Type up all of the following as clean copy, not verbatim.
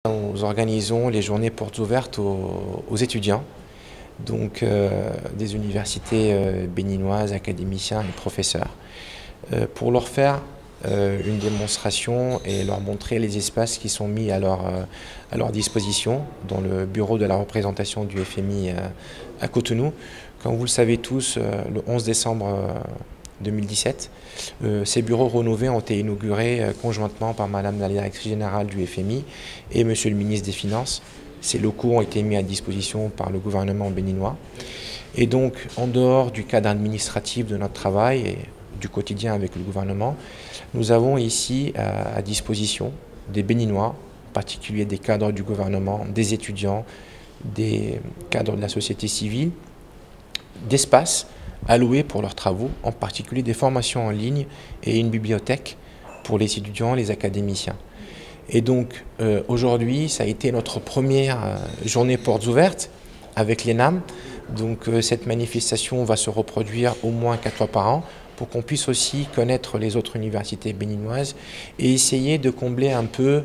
Nous organisons les journées portes ouvertes aux étudiants, donc des universités béninoises, académiciens et professeurs, pour leur faire une démonstration et leur montrer les espaces qui sont mis à leur disposition dans le bureau de la représentation du FMI à Cotonou. Comme vous le savez tous, le 11 décembre 2017, ces bureaux rénovés ont été inaugurés conjointement par Madame la directrice générale du FMI et Monsieur le ministre des Finances. Ces locaux ont été mis à disposition par le gouvernement béninois. Et donc, en dehors du cadre administratif de notre travail et du quotidien avec le gouvernement, nous avons ici à disposition des Béninois, en particulier des cadres du gouvernement, des étudiants, des cadres de la société civile, d'espaces alloués pour leurs travaux, en particulier des formations en ligne et une bibliothèque pour les étudiants et les académiciens. Et donc aujourd'hui, ça a été notre première journée portes ouvertes avec l'ENAM. Donc cette manifestation va se reproduire au moins 4 fois par an pour qu'on puisse aussi connaître les autres universités béninoises et essayer de combler un peu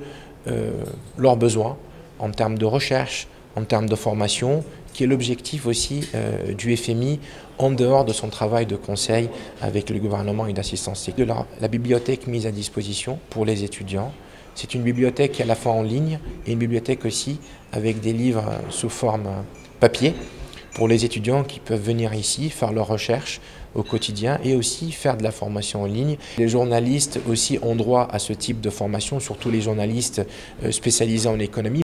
leurs besoins en termes de recherche, en termes de formation, qui est l'objectif aussi du FMI en dehors de son travail de conseil avec le gouvernement et d'assistance technique. La bibliothèque mise à disposition pour les étudiants, c'est une bibliothèque qui est à la fois en ligne et une bibliothèque aussi avec des livres sous forme papier pour les étudiants qui peuvent venir ici faire leurs recherches au quotidien et aussi faire de la formation en ligne. Les journalistes aussi ont droit à ce type de formation, surtout les journalistes spécialisés en économie.